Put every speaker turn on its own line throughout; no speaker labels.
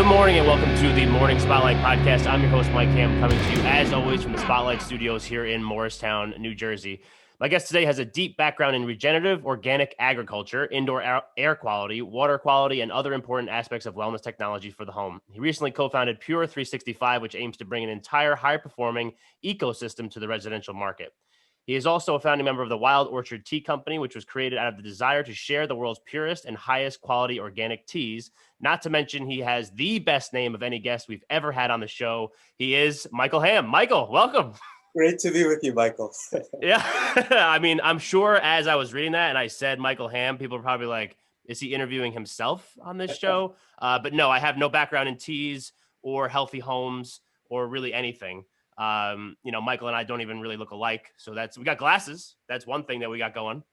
Good morning and welcome to the Morning Spotlight Podcast. I'm your host, Mike Ham, coming to you as always from the Spotlight Studios here in Morristown, New Jersey. My guest today has a deep background in regenerative organic agriculture, indoor air quality, water quality, and other important aspects of wellness technology for the home. He recently co-founded Pure 365, which aims to bring an entire high-performing ecosystem to the residential market. He is also a founding member of the Wild Orchard Tea Company, which was created out of the desire to share the world's purest and highest quality organic teas. Not to mention, he has the best name of any guest we've ever had on the show. He is Michael Ham. Michael, welcome.
Great to be with you, Michael.
Yeah. I mean, I'm sure as I was reading that and I said Michael Ham, people are probably like, is he interviewing himself on this show? But no, I have no background in teas or healthy homes or really anything. Michael and I don't even really look alike. So we got glasses. That's one thing that we got going.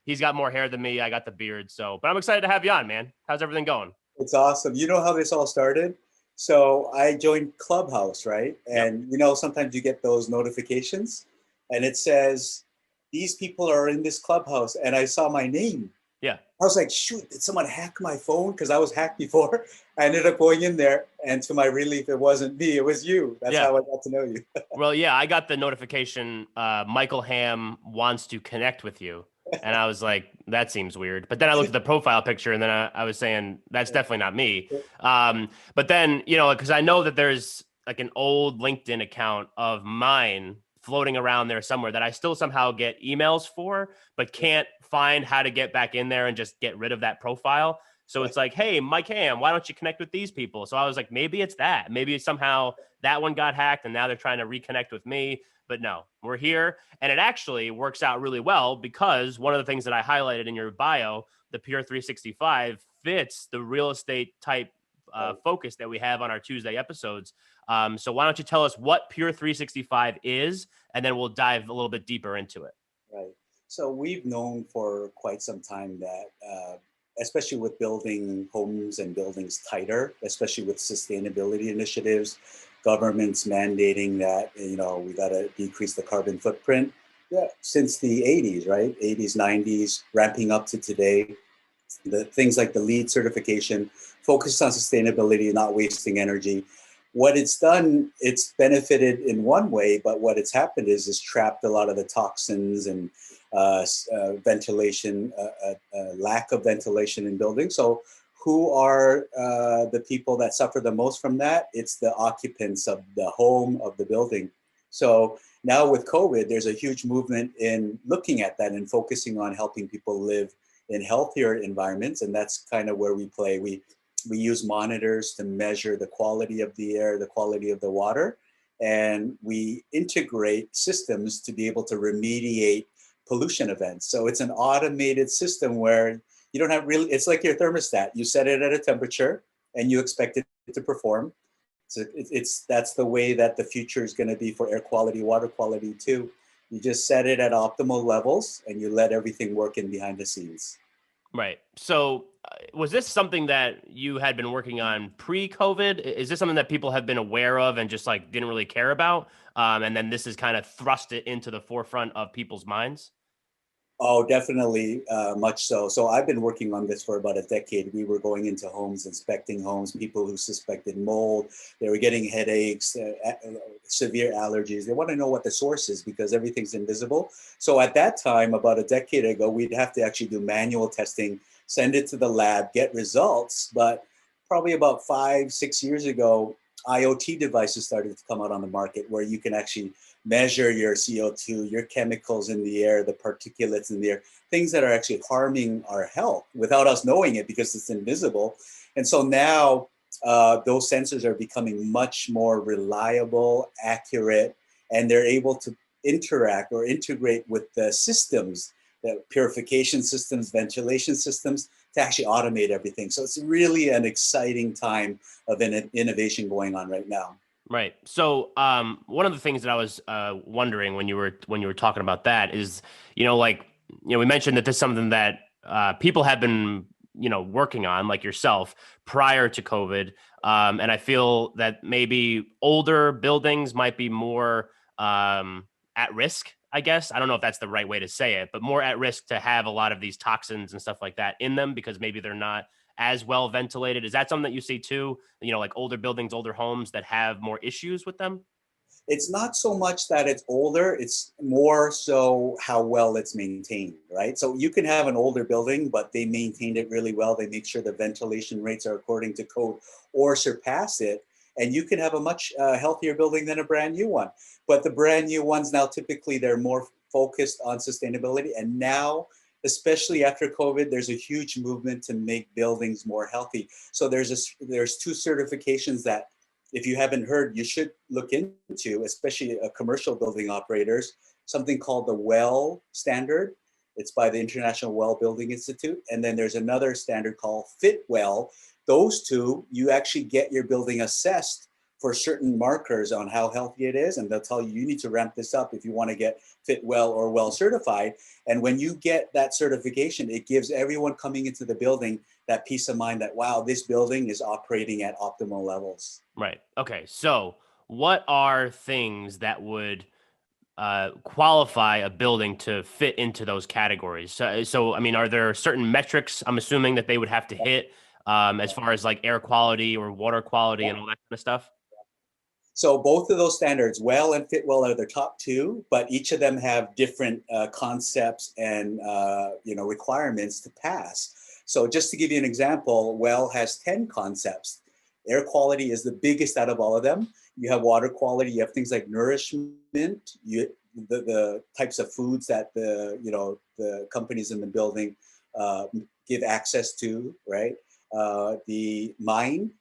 He's got more hair than me. I got the beard. But I'm excited to have you on, man. How's everything going?
It's awesome. You know how this all started? So I joined Clubhouse, right? And sometimes you get those notifications and it says, these people are in this Clubhouse. And I saw my name.
Yeah.
I was like, shoot, did someone hack my phone? Because I was hacked before. I ended up going in there. And to my relief, it wasn't me. It was you. That's how I got to know you.
Well, yeah, I got the notification. Michael Ham wants to connect with you. And I was like, that seems weird. But then I looked at the profile picture and then I was saying, that's definitely not me. But then, because I know that there's like an old LinkedIn account of mine floating around there somewhere that I still somehow get emails for, but can't find how to get back in there and just get rid of that profile. So it's like, hey, Mike Ham, why don't you connect with these people? So I was like, maybe it's that. Maybe somehow that one got hacked and now they're trying to reconnect with me. But no, we're here. And it actually works out really well because one of the things that I highlighted in your bio, the Pure 365, fits the real estate type focus that we have on our Tuesday episodes. So why don't you tell us what Pure 365 is, and then we'll dive a little bit deeper into it.
Right. So we've known for quite some time that, especially with building homes and buildings tighter, especially with sustainability initiatives, governments mandating that, we got to decrease the carbon footprint. Yeah, since the 80s, right? 80s, 90s, ramping up to today. The things like the LEED certification, focused on sustainability, not wasting energy. What it's done, it's benefited in one way, but what it's happened is trapped a lot of the toxins and ventilation, lack of ventilation in buildings. So who are the people that suffer the most from that? It's the occupants of the home, of the building. So now with COVID, there's a huge movement in looking at that and focusing on helping people live in healthier environments. And that's kind of where we play. We use monitors to measure the quality of the air, the quality of the water, and we integrate systems to be able to remediate pollution events. So it's an automated system where you don't have it's like your thermostat. You set it at a temperature and you expect it to perform. So that's the way that the future is going to be for air quality, water quality too. You just set it at optimal levels and you let everything work in behind the scenes.
Right. So was this something that you had been working on pre-COVID? Is this something that people have been aware of and just like didn't really care about? And then this has kind of thrust it into the forefront of people's minds?
Oh, definitely, much so. So I've been working on this for about a decade. We were going into homes, inspecting homes, people who suspected mold. They were getting headaches, severe allergies. They want to know what the source is because everything's invisible. So at that time, about a decade ago, we'd have to actually do manual testing, send it to the lab, get results. But probably about 5-6 years ago, IoT devices started to come out on the market where you can actually measure your CO2, your chemicals in the air, the particulates in the air, things that are actually harming our health without us knowing it because it's invisible. And so now those sensors are becoming much more reliable, accurate, and they're able to interact or integrate with the systems, the purification systems, ventilation systems, to actually automate everything. So it's really an exciting time of innovation going on right now.
Right. So one of the things that I was wondering when you were talking about that is, we mentioned that this is something that people have been, working on, like yourself, prior to COVID. And I feel that maybe older buildings might be more at risk, I guess. I don't know if that's the right way to say it, but more at risk to have a lot of these toxins and stuff like that in them because maybe they're not as well ventilated? Is that something that you see too? Like older buildings, older homes that have more issues with them?
It's not so much that it's older, it's more so how well it's maintained, right? So you can have an older building, but they maintained it really well. They make sure the ventilation rates are according to code or surpass it. And you can have a much healthier building than a brand new one. But the brand new ones now, typically they're more focused on sustainability. And now, especially after COVID, there's a huge movement to make buildings more healthy. So there's two certifications that, if you haven't heard, you should look into, especially commercial building operators, something called the WELL standard. It's by the International Well Building Institute. And then there's another standard called FitWell. Those two, you actually get your building assessed for certain markers on how healthy it is. And they'll tell you, you need to ramp this up if you want to get FitWell or WELL certified. And when you get that certification, it gives everyone coming into the building that peace of mind that, wow, this building is operating at optimal levels.
Right. Okay. So what are things that would qualify a building to fit into those categories? So, I mean, are there certain metrics I'm assuming that they would have to hit as far as like air quality or water quality and all that kind of stuff?
So both of those standards, WELL and FitWell, are the top two, but each of them have different concepts and requirements to pass. So just to give you an example, WELL has 10 concepts. Air quality is the biggest out of all of them. You have water quality, you have things like nourishment, the types of foods that the companies in the building give access to, right? The mind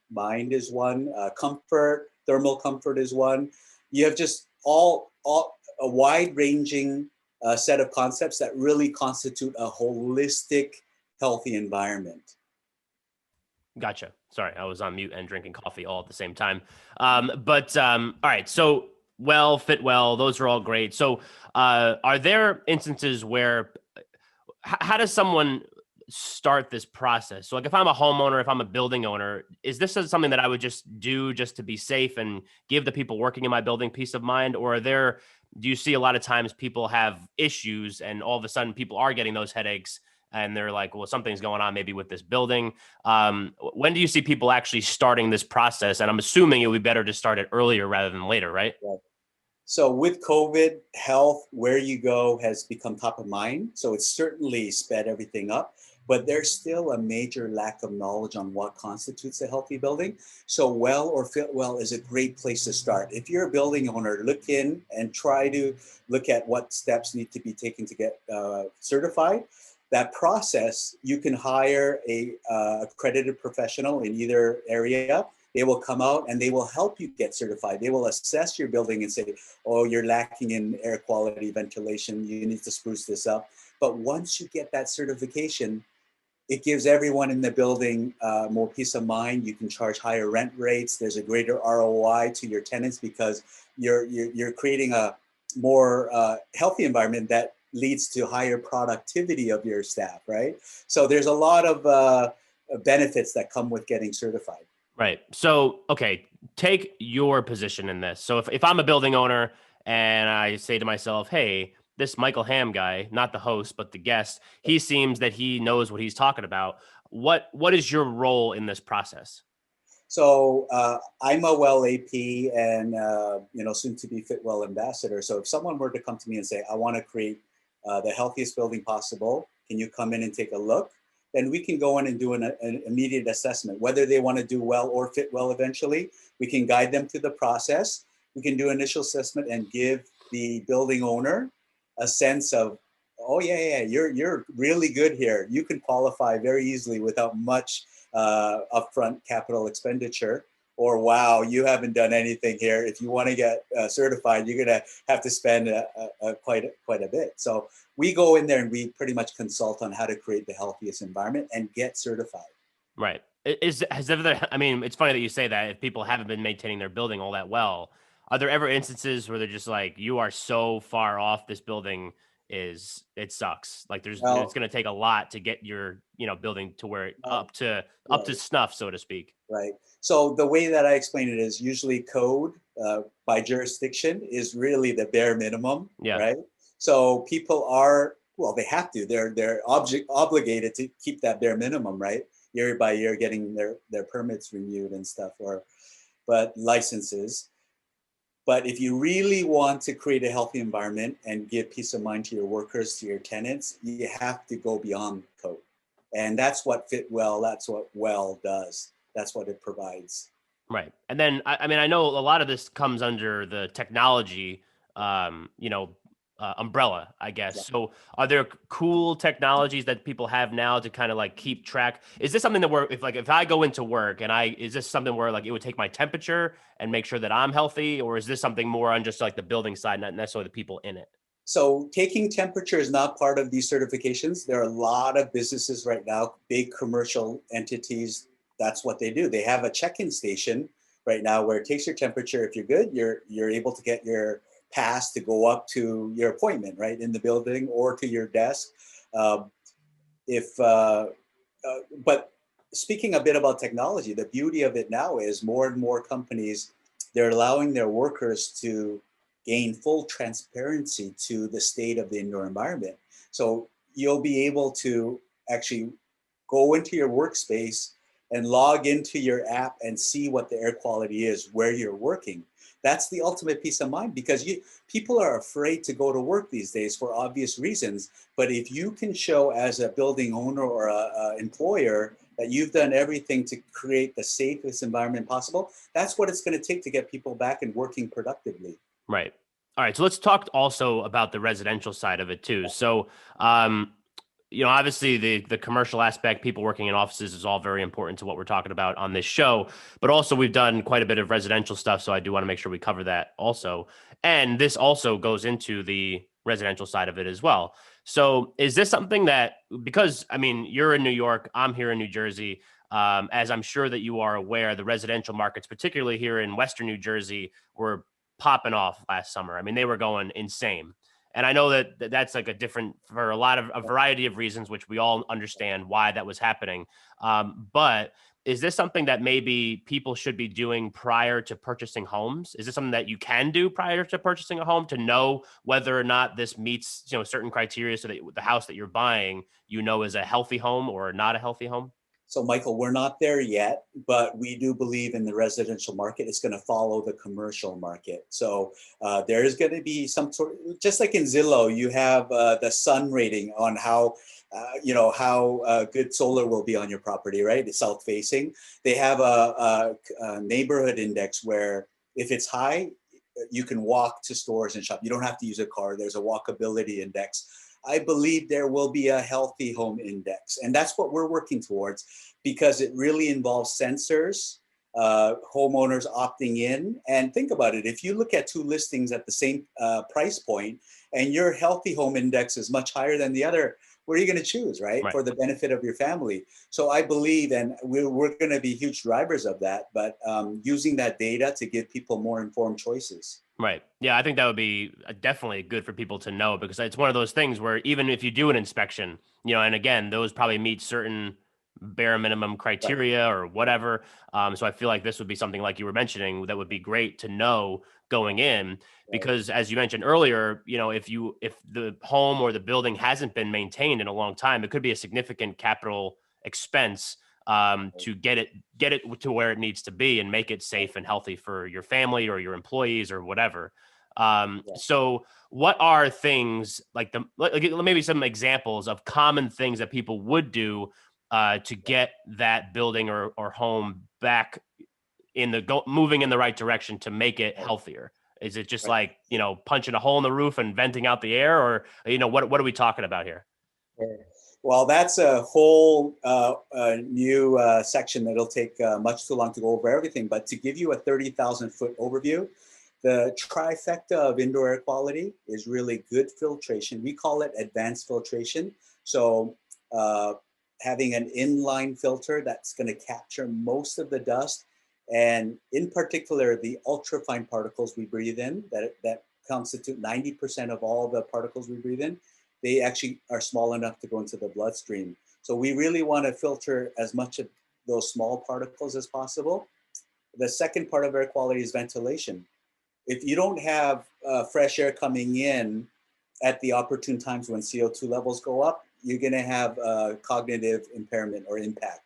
is one, comfort, thermal comfort is one. You have just all a wide-ranging set of concepts that really constitute a holistic, healthy environment.
Gotcha. Sorry, I was on mute and drinking coffee all at the same time. All right. So, well, fit well, those are all great. So, are there instances where, how does someone start this process? So, like, if I'm a homeowner, if I'm a building owner, is this something that I would just do just to be safe and give the people working in my building peace of mind? Or do you see a lot of times people have issues and all of a sudden people are getting those headaches? And they're like, well, something's going on maybe with this building. When do you see people actually starting this process? And I'm assuming it would be better to start it earlier rather than later, right?
Right. So with COVID, health, where you go has become top of mind. So it's certainly sped everything up, but there's still a major lack of knowledge on what constitutes a healthy building. So WELL or FitWell is a great place to start. If you're a building owner, look in and try to look at what steps need to be taken to get certified. That process, you can hire a accredited professional in either area. They will come out and they will help you get certified. They will assess your building and say, oh, you're lacking in air quality, ventilation, you need to spruce this up. But once you get that certification, it gives everyone in the building more peace of mind. You can charge higher rent rates. There's a greater ROI to your tenants because you're creating a more healthy environment that leads to higher productivity of your staff, right? So there's a lot of benefits that come with getting certified.
Right. So, okay, take your position in this. So if I'm a building owner and I say to myself, hey, this Michael Ham guy, not the host, but the guest, he seems that he knows what he's talking about. What is your role in this process?
So I'm a WELL AP and soon to be FitWell ambassador. So if someone were to come to me and say, I want to create the healthiest building possible, can you come in and take a look? Then we can go in and do an immediate assessment, whether they want to do WELL or FitWell eventually. We can guide them through the process. We can do initial assessment and give the building owner a sense of, oh yeah, you're really good here. You can qualify very easily without much upfront capital expenditure. Or wow, you haven't done anything here. If you want to get certified, you're gonna have to spend quite a bit. So we go in there and we pretty much consult on how to create the healthiest environment and get certified.
Right. I mean, it's funny that you say that if people haven't been maintaining their building all that well, are there ever instances where they're just like, you are so far off, this building it sucks. Like it's going to take a lot to get your, building to where up to snuff, so to speak.
Right. So the way that I explain it is usually code by jurisdiction is really the bare minimum.
Yeah.
Right. So people are, well, they have to, they're obligated to keep that bare minimum. Right. year by year getting their permits renewed and stuff, but licenses. But if you really want to create a healthy environment and give peace of mind to your workers, to your tenants, you have to go beyond code. And that's what FitWell, that's what Well does. That's what it provides.
Right. And then, I mean, I know a lot of this comes under the technology, you know, umbrella, I guess.
Yeah.
So are there cool technologies that people have now to kind of like keep track? Is this something that if I go into work and is this something where like it would take my temperature and make sure that I'm healthy? Or is this something more on just like the building side, not necessarily the people in it?
So taking temperature is not part of these certifications. There are a lot of businesses right now, big commercial entities, that's what they do. They have a check-in station right now where it takes your temperature. If you're good, you're able to get your pass to go up to your appointment, right, in the building or to your desk. If But speaking a bit about technology, the beauty of it now is more and more companies, they're allowing their workers to gain full transparency to the state of the indoor environment. So you'll be able to actually go into your workspace and log into your app and see what the air quality is where you're working. That's the ultimate peace of mind, because people are afraid to go to work these days for obvious reasons. But if you can show as a building owner or a employer that you've done everything to create the safest environment possible, that's what it's going to take to get people back and working productively.
Right. All right. So let's talk also about the residential side of it too. So, you know, obviously the commercial aspect, people working in offices is all very important to what we're talking about on this show, but also we've done quite a bit of residential stuff. So I do want to make sure we cover that also. And this also goes into the residential side of it as well. So is this something that, because I mean, you're in New York, I'm here in New Jersey, as I'm sure that you are aware, the residential markets, particularly here in Western New Jersey, were popping off last summer. I mean, they were going insane. And I know that that's like for a variety of reasons, which we all understand why that was happening. But is this something that maybe people should be doing prior to purchasing homes? Is this something that you can do prior to purchasing a home to know whether or not this meets, you know, certain criteria so that the house that you're buying, you know, is a healthy home or not a healthy home?
So, Michael, we're not there yet, but we do believe in the residential market. It's going to follow the commercial market. So there is going to be some sort of, just like in Zillow, you have the sun rating on how, how good solar will be on your property, right? It's south facing. They have a neighborhood index where if it's high, you can walk to stores and shop. You don't have to use a car. There's a walkability index. I believe there will be a healthy home index. And that's what we're working towards, because it really involves sensors, homeowners opting in. And think about it, if you look at two listings at the same price point and your healthy home index is much higher than the other, what are you going to choose, right? For the benefit of your family. So I believe, and we're going to be huge drivers of that, but using that data to give people more informed choices.
Right. Yeah, I think that would be definitely good for people to know, because it's one of those things where even if you do an inspection, you know, and again, those probably meet certain bare minimum criteria or whatever. So I feel like this would be something like you were mentioning that would be great to know going in, because as you mentioned earlier, you know, if the home or the building hasn't been maintained in a long time, it could be a significant capital expense to get it to where it needs to be and make it safe and healthy for your family or your employees or whatever. So what are things like maybe some examples of common things that people would do to get that building or home back moving in the right direction to make it healthier? Is it just like, you know, punching a hole in the roof and venting out the air, or, you know, what are we talking about here?
Well, that's a whole new section that'll take much too long to go over everything. But to give you a 30,000-foot overview, the trifecta of indoor air quality is really good filtration. We call it advanced filtration. So having an inline filter that's going to capture most of the dust, and in particular, the ultrafine particles we breathe in, that constitute 90% of all the particles we breathe in, they actually are small enough to go into the bloodstream. So we really want to filter as much of those small particles as possible. The second part of air quality is ventilation. If you don't have fresh air coming in at the opportune times when CO2 levels go up, you're going to have cognitive impairment or impact.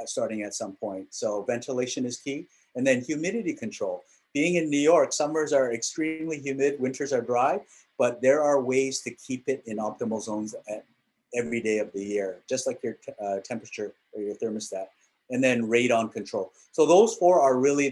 starting at some point. So ventilation is key. And then humidity control. Being in New York, summers are extremely humid, winters are dry, but there are ways to keep it in optimal zones at every day of the year, just like your temperature or your thermostat. And then radon control. So those four are really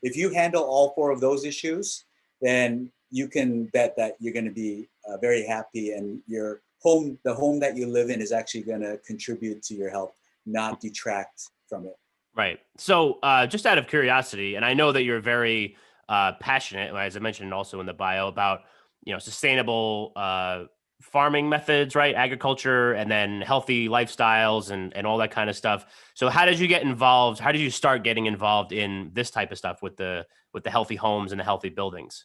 if you handle all four of those issues, then you can bet that you're going to be very happy, and the home that you live in is actually going to contribute to your health, not detract from it.
Right. So just out of curiosity, and I know that you're very passionate, as I mentioned also in the bio, about, sustainable farming methods, right? Agriculture, and then healthy lifestyles and all that kind of stuff. So how did you get involved? How did you start getting involved in this type of stuff with the healthy homes and the healthy buildings?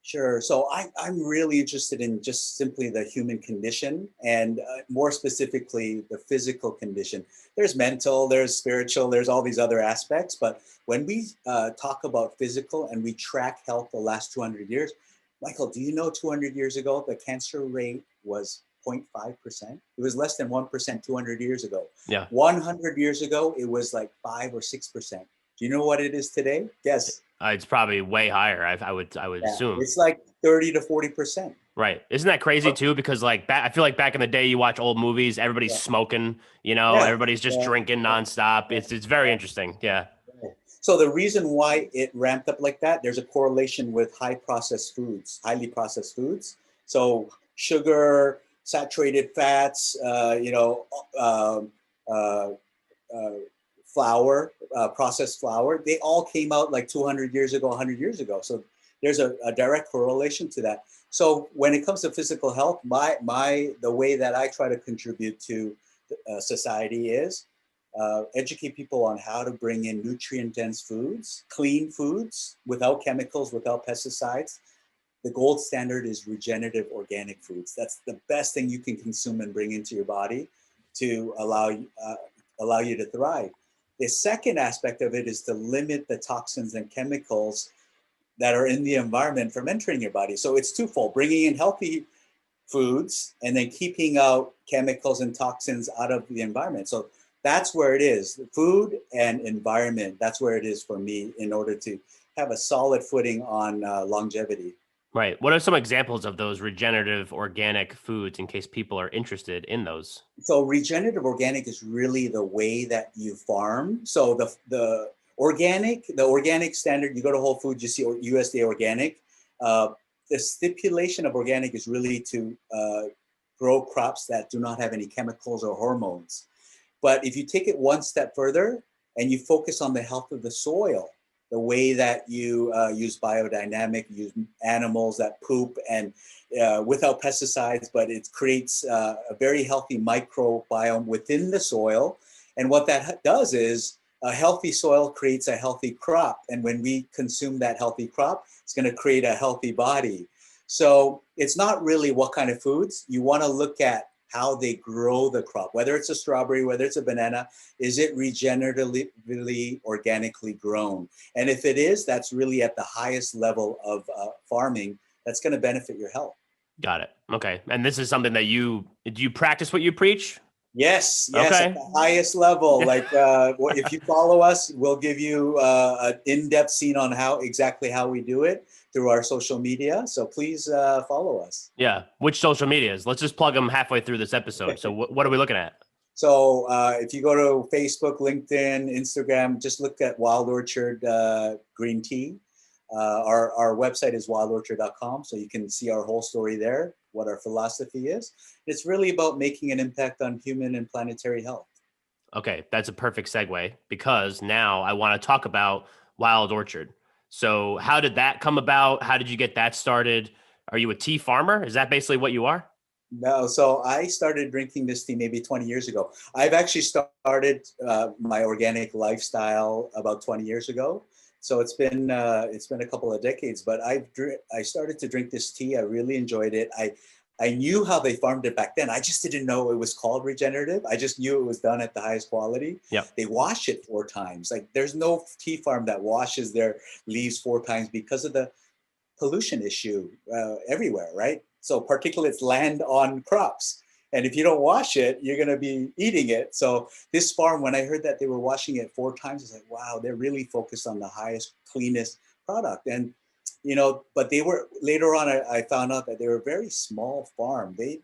Sure. So I'm really interested in just simply the human condition, and more specifically, the physical condition. There's mental, there's spiritual, there's all these other aspects. But when we talk about physical and we track health the last 200 years, Michael, do you know 200 years ago, the cancer rate was 0.5%? It was less than 1% 200 years ago.
Yeah.
100 years ago, it was like 5 or 6%. Do you know what it is today? Guess.
It's probably way higher. I would assume
it's like 30 to 40%.
Right. Isn't that crazy too? Because I feel like back in the day, you watch old movies, everybody's smoking, everybody's just drinking nonstop. It's very interesting. Yeah.
So the reason why it ramped up like that, there's a correlation with highly processed foods. So sugar, saturated fats, flour, processed flour, they all came out like 200 years ago, 100 years ago. So there's a direct correlation to that. So when it comes to physical health, the way that I try to contribute to society is educate people on how to bring in nutrient-dense foods, clean foods, without chemicals, without pesticides. The gold standard is regenerative organic foods. That's the best thing you can consume and bring into your body to allow you to thrive. The second aspect of it is to limit the toxins and chemicals that are in the environment from entering your body. So it's twofold: bringing in healthy foods and then keeping out chemicals and toxins out of the environment. So that's where it is. Food and environment, that's where it is for me in order to have a solid footing on longevity.
Right. What are some examples of those regenerative organic foods in case people are interested in those?
So regenerative organic is really the way that you farm. So the organic standard, you go to Whole Foods, you see USDA organic. The stipulation of organic is really to grow crops that do not have any chemicals or hormones. But if you take it one step further and you focus on the health of the soil, the way that you use biodynamic, use animals that poop and without pesticides, but it creates a very healthy microbiome within the soil. And what that does is a healthy soil creates a healthy crop. And when we consume that healthy crop, it's going to create a healthy body. So it's not really what kind of foods. You want to look at how they grow the crop, whether it's a strawberry, whether it's a banana. Is it regeneratively, organically grown? And if it is, that's really at the highest level of farming that's going to benefit your health.
Got it. Okay. And this is something that do you practice what you preach?
Yes,
Okay.
At the highest level. Like if you follow us, we'll give you an in-depth scene on exactly how we do it through our social media. So please follow us.
Yeah. Which social medias? Let's just plug them halfway through this episode. So what are we looking at?
So if you go to Facebook, LinkedIn, Instagram, just look at Wild Orchard Green Tea. Our website is wildorchard.com, so you can see our whole story there, what our philosophy is. It's really about making an impact on human and planetary health.
Okay, that's a perfect segue, because now I want to talk about Wild Orchard. So how did that come about? How did you get that started? Are you a tea farmer? Is that basically what you are?
No, so I started drinking this tea maybe 20 years ago. I've actually started my organic lifestyle about 20 years ago. So it's been a couple of decades, but I started to drink this tea. I really enjoyed it. I knew how they farmed it back then. I just didn't know it was called regenerative. I just knew it was done at the highest quality.
Yep.
They wash it 4 times. Like there's no tea farm that washes their leaves 4 times because of the pollution issue everywhere, right? So particulates land on crops. And if you don't wash it, you're going to be eating it. So this farm, when I heard that they were washing it 4 times, it's like, wow, they're really focused on the highest, cleanest product. And, but they were, later on, I found out that they were a very small farm. They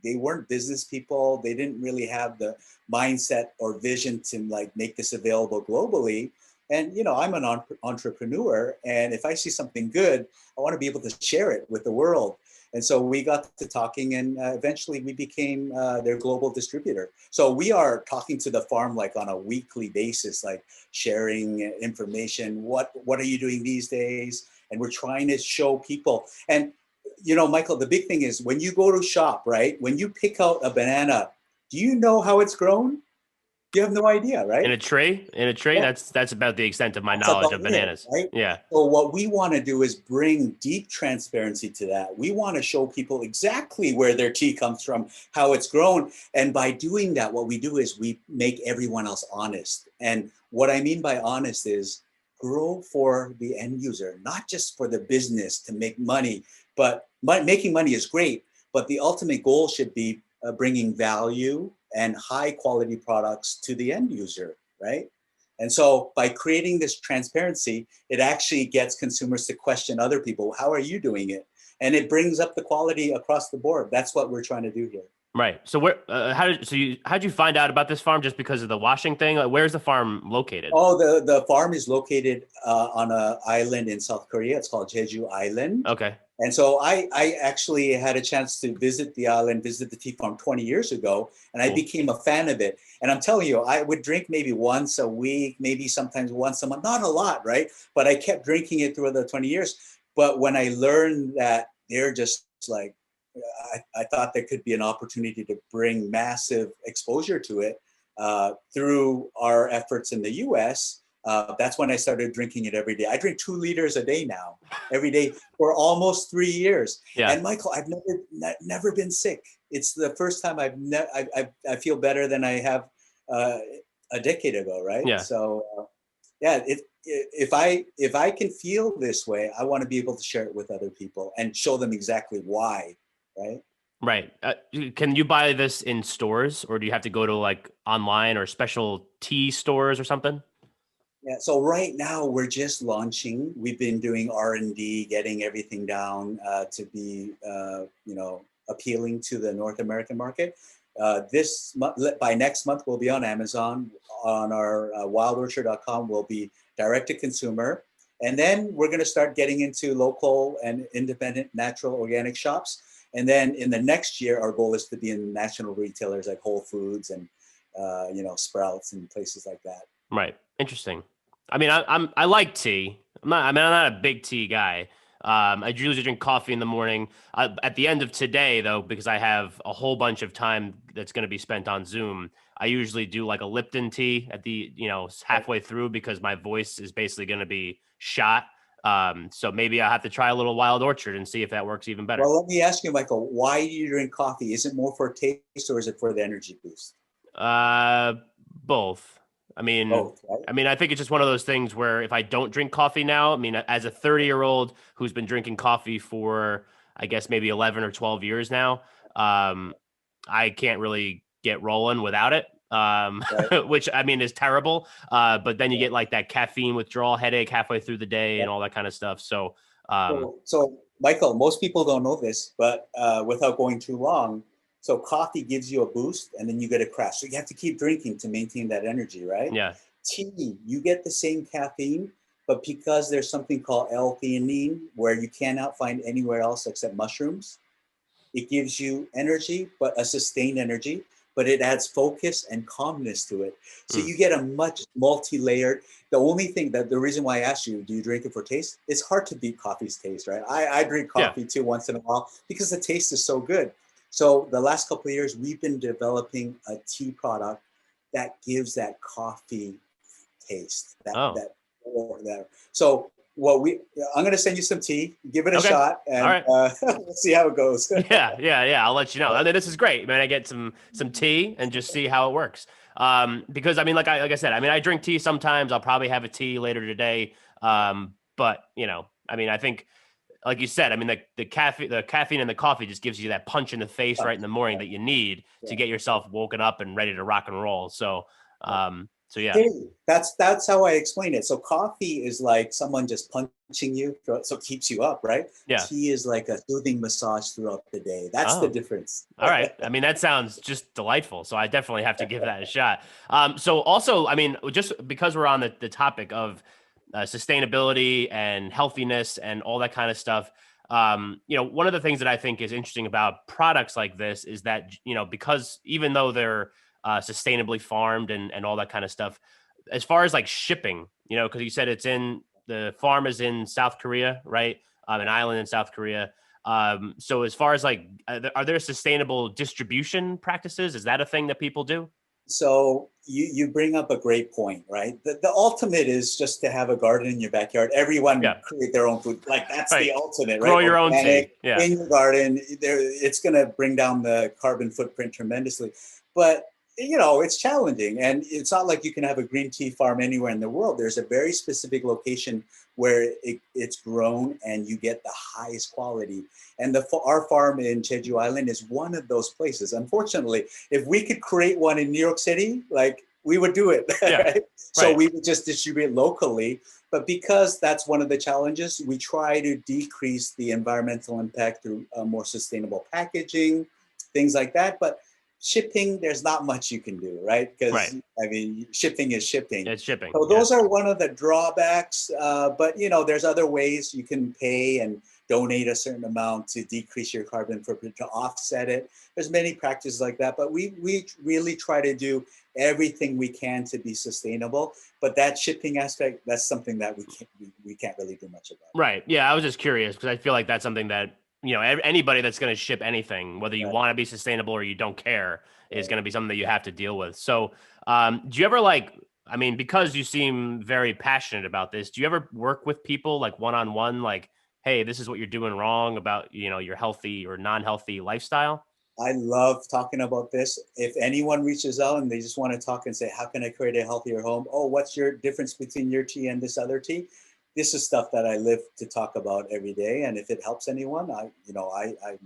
weren't business people. They didn't really have the mindset or vision to like make this available globally. And, I'm an entrepreneur. And if I see something good, I want to be able to share it with the world. And so we got to talking, and eventually we became their global distributor. So we are talking to the farm like on a weekly basis, like sharing information. What are you doing these days? And we're trying to show people. And, Michael, the big thing is when you go to shop, right? When you pick out a banana, do you know how it's grown? You have no idea, right?
In a tray? Yeah. That's about the extent of my knowledge of bananas.
Right?
Yeah.
So what we want to do is bring deep transparency to that. We want to show people exactly where their tea comes from, how it's grown. And by doing that, what we do is we make everyone else honest. And what I mean by honest is grow for the end user, not just for the business to make money, but making money is great. But the ultimate goal should be bringing value and high quality products to the end user, right? And so by creating this transparency, it actually gets consumers to question other people. How are you doing it? And it brings up the quality across the board. That's what we're trying to do here.
Right. So how'd you find out about this farm? Just because of the washing thing? Like, where's the farm located?
Oh, the farm is located on an island in South Korea. It's called Jeju Island.
Okay.
And so I actually had a chance to visit the island, visit the tea farm 20 years ago, and I became a fan of it. And I'm telling you, I would drink maybe once a week, maybe sometimes once a month, not a lot, right? But I kept drinking it through the 20 years. But when I learned that they're just like, I thought there could be an opportunity to bring massive exposure to it through our efforts in the US. That's when I started drinking it every day. I drink 2 liters a day now, every day for almost 3 years.
Yeah.
And Michael, I've never been sick. It's the first time I feel better than I have a decade ago, right?
Yeah.
So if I can feel this way, I want to be able to share it with other people and show them exactly why, right?
Right. Can you buy this in stores, or do you have to go to like online or special tea stores or something?
Yeah, so right now we're just launching. We've been doing R&D, getting everything down to be, appealing to the North American market. This month, by next month, we'll be on Amazon. On our wildorchard.com, we'll be direct to consumer. And then we're going to start getting into local and independent natural organic shops. And then in the next year, our goal is to be in national retailers like Whole Foods and, Sprouts and places like that.
Right. Interesting. I mean, I like tea. I'm not a big tea guy. I usually drink coffee in the morning. At the end of today, though, because I have a whole bunch of time that's going to be spent on Zoom, I usually do like a Lipton tea at the, halfway through, because my voice is basically going to be shot. So maybe I'll have to try a little Wild Orchard and see if that works even better.
Well, let me ask you, Michael, why do you drink coffee? Is it more for taste or is it for the energy boost?
Both. I mean,
Both, right?
I think it's just one of those things where if I don't drink coffee now, as a 30-year-old who's been drinking coffee for, I guess, maybe 11 or 12 years now, I can't really get rolling without it, right. Which is terrible. But then you get like that caffeine withdrawal headache halfway through the day and all that kind of stuff. So,
so Michael, most people don't know this, but without going too long, so coffee gives you a boost and then you get a crash. So you have to keep drinking to maintain that energy, right?
Yeah.
Tea, you get the same caffeine, but because there's something called L-theanine where you cannot find anywhere else except mushrooms, it gives you energy, but a sustained energy, but it adds focus and calmness to it. So you get a much multi-layered. The only thing the reason why I asked you, do you drink it for taste? It's hard to beat coffee's taste, right? I drink coffee too once in a while because the taste is so good. So the last couple of years, we've been developing a tea product that gives that coffee taste. So I'm going to send you some tea. Give it a shot, and
all right.
We'll see how it goes.
Yeah. I'll let you know. This is great, man. I get some tea and just see how it works. Because like I said, I drink tea sometimes. I'll probably have a tea later today. But I think like you said, I mean, the caffeine and the coffee just gives you that punch in the face right in the morning that you need to get yourself woken up and ready to rock and roll. So, so yeah.
Hey, that's how I explain it. So coffee is like someone just punching you, so it keeps you up, right?
Yeah.
Tea is like a soothing massage throughout the day. That's the difference.
All right. I mean, that sounds just delightful. So I definitely have to give that a shot. So also, I mean, just because we're on the topic of sustainability and healthiness and all that kind of stuff, one of the things that I think is interesting about products like this is that, because even though they're sustainably farmed and all that kind of stuff, as far as like shipping, because you said the farm is in South Korea, right? An island in South Korea. So as far as like, are there sustainable distribution practices? Is that a thing that people do?
So you bring up a great point, right? The ultimate is just to have a garden in your backyard. Everyone create their own food. Like that's the ultimate, right?
Grow your own tea. Yeah.
In your garden. It's going to bring down the carbon footprint tremendously. But it's challenging, and it's not like you can have a green tea farm anywhere in the world. There's a very specific location where it's grown and you get the highest quality. And our farm in Jeju Island is one of those places. Unfortunately, if we could create one in New York City, like we would do it. Right? So we would just distribute locally. But because that's one of the challenges, we try to decrease the environmental impact through more sustainable packaging, things like that. But shipping, there's not much you can do, right? Because I mean, shipping is shipping.
It's shipping.
So those are one of the drawbacks. But there's other ways you can pay and donate a certain amount to decrease your carbon footprint, to offset it. There's many practices like that, but we really try to do everything we can to be sustainable. But that shipping aspect, that's something that we can't really do much about.
Right. Yeah, I was just curious because I feel like that's something that anybody that's going to ship anything, whether you want to be sustainable or you don't care, is going to be something that you have to deal with. So do you ever because you seem very passionate about this, do you ever work with people like one-on-one, like, hey, this is what you're doing wrong about, your healthy or non-healthy lifestyle?
I love talking about this. If anyone reaches out and they just want to talk and say, how can I create a healthier home? Oh, what's your difference between your tea and this other tea? This is stuff that I live to talk about every day. And if it helps anyone, I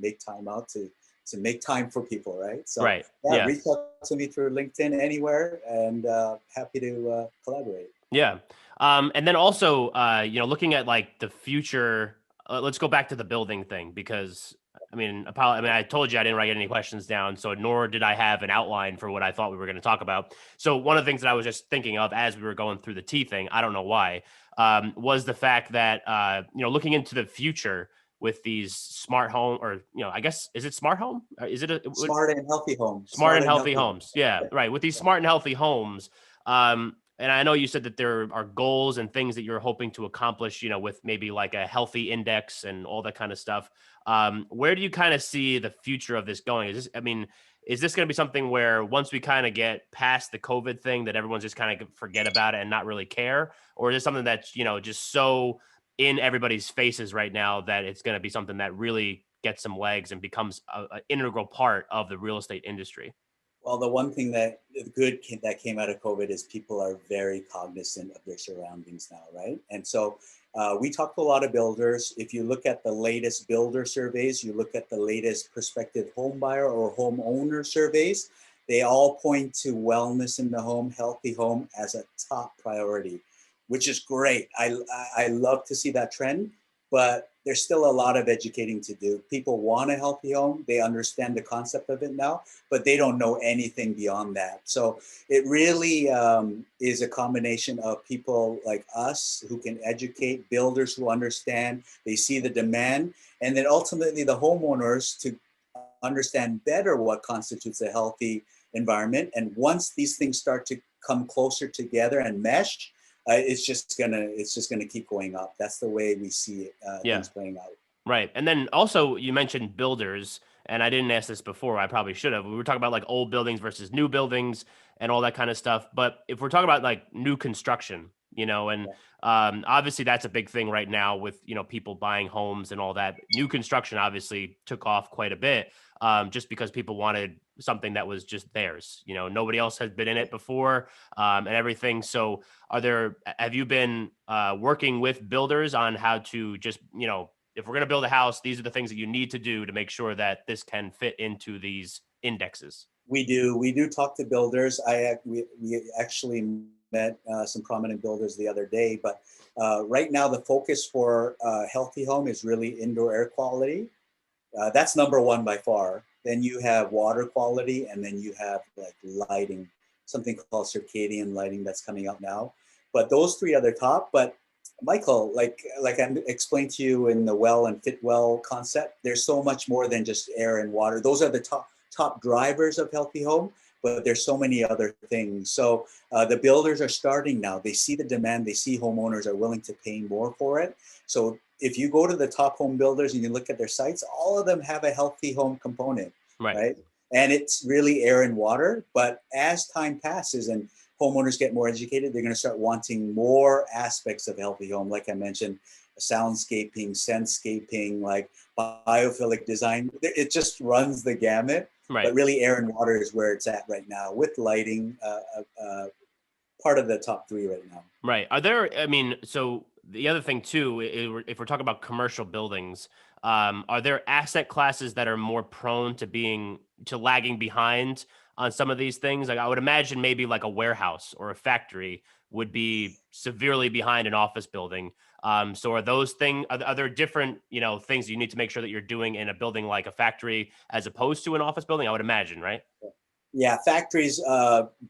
make time out to make time for people, right? So reach out to me through LinkedIn anywhere, and happy to collaborate.
Yeah. And then also, looking at like the future, let's go back to the building thing, because I told you I didn't write any questions down, so nor did I have an outline for what I thought we were going to talk about. So one of the things that I was just thinking of as we were going through the tea thing, I don't know why, was the fact that, looking into the future with these smart home, or, I guess, is it smart home? Is it
smart and healthy homes?
Smart and healthy homes. Yeah, right. With these smart and healthy homes, and I know you said that there are goals and things that you're hoping to accomplish, with maybe like a healthy index and all that kind of stuff. Where do you kind of see the future of this going? Is this going to be something where once we kind of get past the COVID thing, that everyone's just kind of forget about it and not really care? Or is it something that's, just so in everybody's faces right now that it's going to be something that really gets some legs and becomes an integral part of the real estate industry?
Well, the one thing that came out of COVID is people are very cognizant of their surroundings now, right? And so we talk to a lot of builders. If you look at the latest builder surveys, you look at the latest prospective home buyer or homeowner surveys, they all point to wellness in the home, healthy home as a top priority, which is great. I love to see that trend, but there's still a lot of educating to do. People want a healthy home. They understand the concept of it now, but they don't know anything beyond that. So it really is a combination of people like us who can educate, builders who understand, they see the demand, and then ultimately the homeowners to understand better what constitutes a healthy environment. And once these things start to come closer together and mesh, it's just gonna keep going up. That's the way we see it, things playing out.
Right. And then also you mentioned builders, and I didn't ask this before. I probably should have. We were talking about like old buildings versus new buildings and all that kind of stuff. But if we're talking about like new construction, obviously that's a big thing right now with, people buying homes and all that. New construction obviously took off quite a bit, just because people wanted something that was just theirs. Nobody else has been in it before, and everything. So have you been working with builders on how to just, if we're going to build a house, these are the things that you need to do to make sure that this can fit into these indexes?
We do talk to builders. We actually met some prominent builders the other day, but right now the focus for healthy home is really indoor air quality. That's number one by far. Then you have water quality, and then you have like lighting, something called circadian lighting that's coming out now. But those three are the top. But Michael, like I explained to you in the well and fit well concept, there's so much more than just air and water. Those are the top drivers of healthy home, but there's so many other things. So the builders are starting now. They see the demand. They see homeowners are willing to pay more for it. So if you go to the top home builders and you look at their sites, all of them have a healthy home component, right? And it's really air and water. But as time passes and homeowners get more educated, they're going to start wanting more aspects of healthy home. Like I mentioned, soundscaping, sensescaping, like biophilic design. It just runs the gamut. But really air and water is where it's at right now, with lighting part of the top three right now.
Right. Are there, I mean, so the other thing too, if we're talking about commercial buildings, are there asset classes that are more prone to lagging behind on some of these things? Like I would imagine maybe like a warehouse or a factory would be severely behind an office building. So are those things, are there different, things you need to make sure that you're doing in a building like a factory as opposed to an office building? I would imagine, right?
Yeah, factories,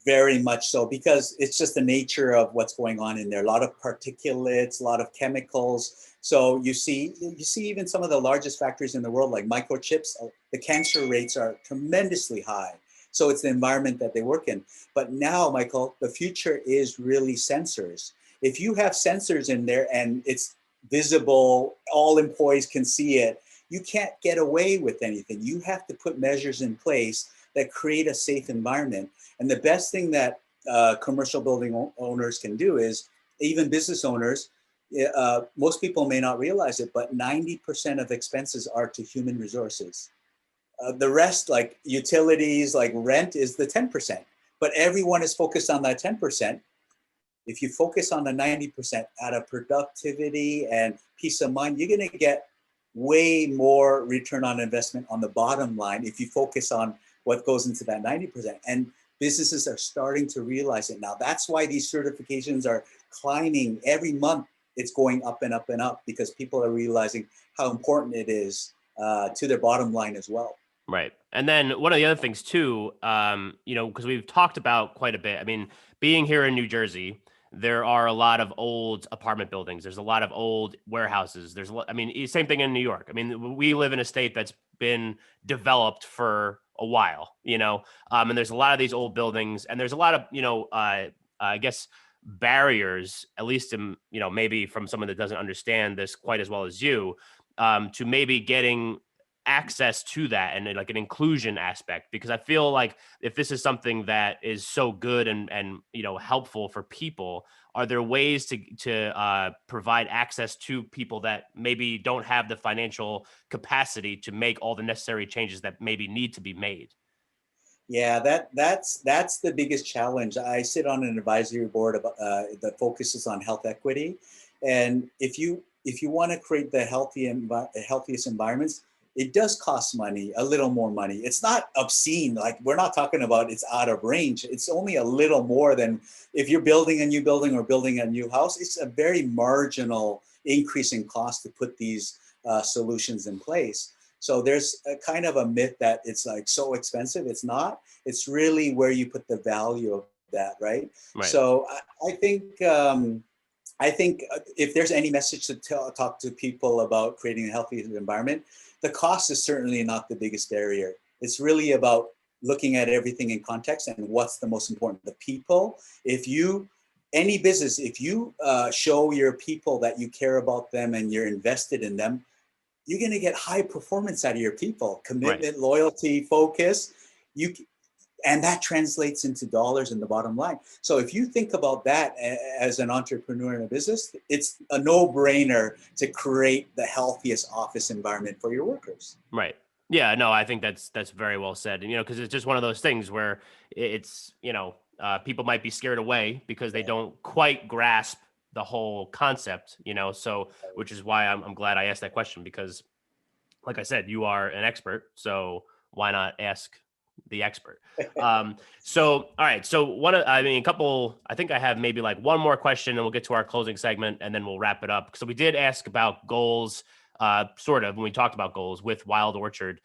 very much so, because it's just the nature of what's going on in there. A lot of particulates, a lot of chemicals. So you see even some of the largest factories in the world, like microchips, the cancer rates are tremendously high. So it's the environment that they work in. But now, Michael, the future is really sensors. If you have sensors in there and it's visible, all employees can see it, you can't get away with anything. You have to put measures in place that create a safe environment. And the best thing that commercial building owners can do is, even business owners, most people may not realize it, but 90% of expenses are to human resources. The rest, like utilities, like rent, is the 10%. But everyone is focused on that 10%. If you focus on the 90% out of productivity and peace of mind, you're going to get way more return on investment on the bottom line if you focus on what goes into that 90%. And businesses are starting to realize it now. That's why these certifications are climbing every month. It's going up and up and up because people are realizing how important it is to their bottom line as well.
Right. And then one of the other things too, because we've talked about quite a bit. I mean, being here in New Jersey, there are a lot of old apartment buildings. There's a lot of old warehouses. Same thing in New York. I mean, we live in a state that's been developed for a while, and there's a lot of these old buildings, and there's a lot of, I guess, barriers, at least in, maybe from someone that doesn't understand this quite as well as you, to maybe getting access to that and like an inclusion aspect, because I feel like if this is something that is so good and helpful for people, are there ways to provide access to people that maybe don't have the financial capacity to make all the necessary changes that maybe need to be made?
Yeah, that's the biggest challenge. I sit on an advisory board that focuses on health equity, and if you want to create the healthiest environments, it does cost money, a little more money. It's not obscene. Like, we're not talking about it's out of range. It's only a little more than if you're building a new building or building a new house. It's a very marginal increase in cost to put these solutions in place. So there's a kind of a myth that it's like so expensive. It's not. It's really where you put the value of that, right? So I think if there's any message to talk to people about creating a healthy environment, the cost is certainly not the biggest barrier. It's really about looking at everything in context and what's the most important. The people. Any business, if you show your people that you care about them and you're invested in them, you're going to get high performance out of your people. Commitment, loyalty, focus. And that translates into dollars in the bottom line. So if you think about that as an entrepreneur in a business, it's a no-brainer to create the healthiest office environment for your workers.
Right. Yeah, no, I think that's very well said. And, because it's just one of those things where it's, people might be scared away because they don't quite grasp the whole concept, so, which is why I'm glad I asked that question, because like I said, you are an expert, so why not ask the expert? So, all right. So I think I have maybe like one more question and we'll get to our closing segment and then we'll wrap it up. So we did ask about goals, sort of, when we talked about goals with Wild Orchard,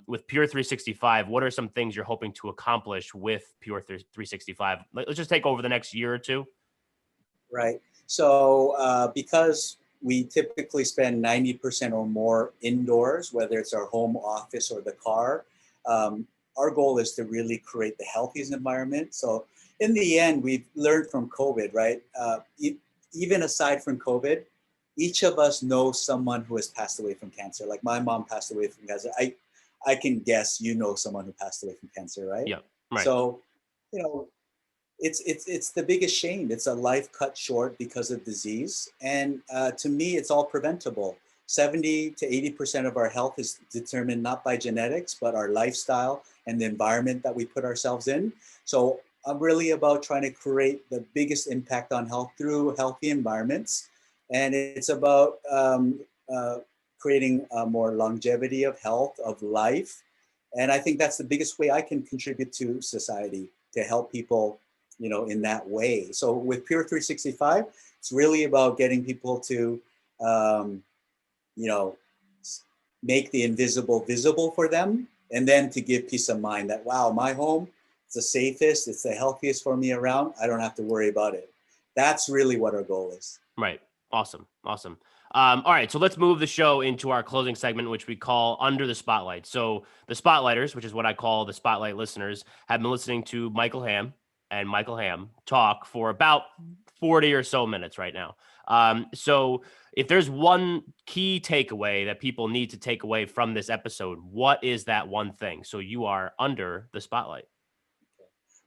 with Pure 365, what are some things you're hoping to accomplish with Pure 365? Let's just take over the next year or two.
Right. So because we typically spend 90% or more indoors, whether it's our home office or the car, our goal is to really create the healthiest environment. So in the end, we've learned from COVID, right? Even aside from COVID, each of us knows someone who has passed away from cancer. Like my mom passed away from cancer. I can guess you know someone who passed away from cancer, right?
Yeah. Right.
So, it's the biggest shame. It's a life cut short because of disease. And to me, it's all preventable. 70 to 80% of our health is determined not by genetics, but our lifestyle and the environment that we put ourselves in. So I'm really about trying to create the biggest impact on health through healthy environments. And it's about creating more longevity of health, of life. And I think that's the biggest way I can contribute to society, to help people in that way. So with Pure 365, it's really about getting people to, make the invisible visible for them, and then to give peace of mind that, wow, my home is the safest, it's the healthiest for me around. I don't have to worry about it. That's really what our goal is.
Right. Awesome. All right. So let's move the show into our closing segment, which we call Under the Spotlight. So the Spotlighters, which is what I call the Spotlight listeners, have been listening to Michael Ham and Michael Ham talk for about 40 or so minutes right now. So if there's one key takeaway that people need to take away from this episode, what is that one thing? So you are under the spotlight.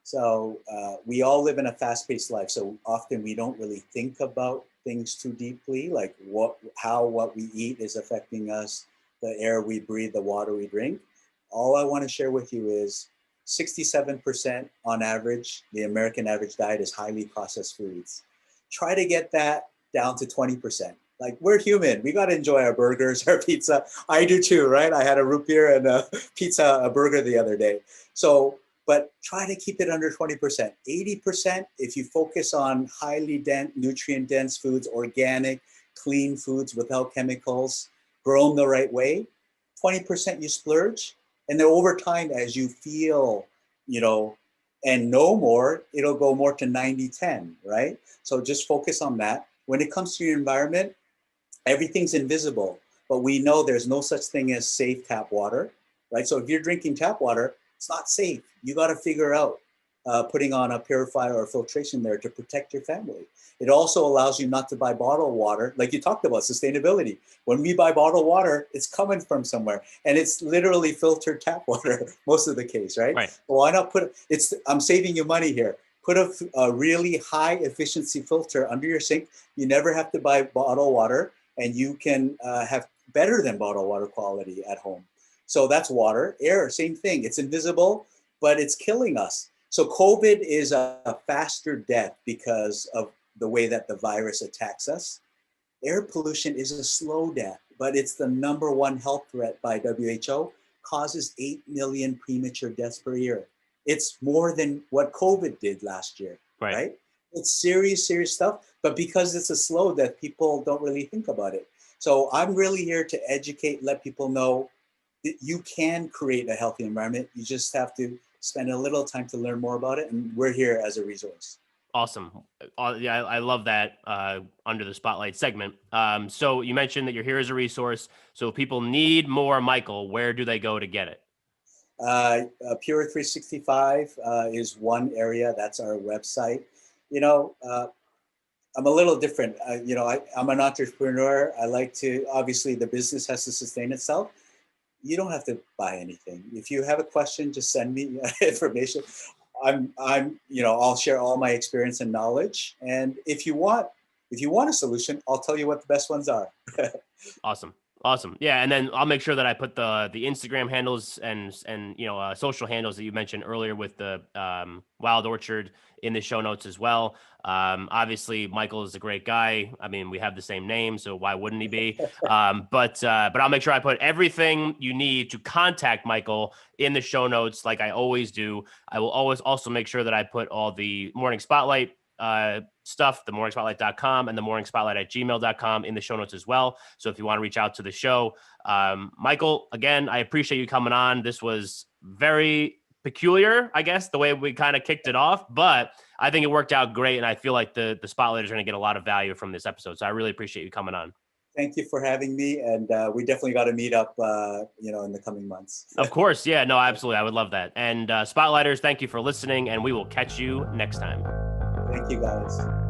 So we all live in a fast-paced life. So often we don't really think about things too deeply, like what we eat is affecting us, the air we breathe, the water we drink. All I want to share with you is 67% on average, the American average diet is highly processed foods. Try to get that down to 20%. Like, we're human. We got to enjoy our burgers, our pizza. I do too, right? I had a root beer and a burger the other day. So, but try to keep it under 20%. 80%, if you focus on highly dense, nutrient-dense foods, organic, clean foods without chemicals, grown the right way, 20% you splurge. And then over time, as you feel, and know more, it'll go more to 90-10, right? So just focus on that. When it comes to your environment, everything's invisible, but we know there's no such thing as safe tap water, right? So if you're drinking tap water, it's not safe. You got to figure out putting on a purifier or filtration there to protect your family. It also allows you not to buy bottled water. Like you talked about sustainability. When we buy bottled water, it's coming from somewhere, and it's literally filtered tap water most of the case, right?
Right.
So why not I'm saving you money here. Put a really high efficiency filter under your sink. You never have to buy bottled water, and you can have better than bottled water quality at home. So that's water. Air, same thing. It's invisible, but it's killing us. So COVID is a faster death because of the way that the virus attacks us. Air pollution is a slow death, but it's the number one health threat by WHO, causes 8 million premature deaths per year. It's more than what COVID did last year, right? It's serious stuff, but because it's a slow death, people don't really think about it. So I'm really here to educate, let people know that you can create a healthy environment. You just have to spend a little time to learn more about it, and we're here as a resource.
Awesome. Yeah, I love that Under the Spotlight segment. So you mentioned that you're here as a resource. So if people need more Michael, where do they go to get it?
Pure 365 is one area. That's our website. I'm a little different. I'm an entrepreneur. I like to, obviously the business has to sustain itself. You don't have to buy anything. If you have a question, just send me information. I'll share all my experience and knowledge. And if you want a solution, I'll tell you what the best ones are.
Awesome. Awesome. Yeah. And then I'll make sure that I put the Instagram handles and social handles that you mentioned earlier with the Wild Orchard in the show notes as well. Obviously Michael is a great guy. I mean, we have the same name, so why wouldn't he be? But I'll make sure I put everything you need to contact Michael in the show notes, like I always do. I will always also make sure that I put all the Morning Spotlight stuff, the morningspotlight.com and the morningspotlight@gmail.com in the show notes as well. So if you want to reach out to the show, Michael, again, I appreciate you coming on. This was very peculiar, I guess, the way we kind of kicked it off, but I think it worked out great. And I feel like the Spotlighters are going to get a lot of value from this episode. So I really appreciate you coming on.
Thank you for having me. And we definitely got to meet up, in the coming months.
Of course. Yeah, no, absolutely. I would love that. And Spotlighters, thank you for listening, and we will catch you next time.
Thank you, guys.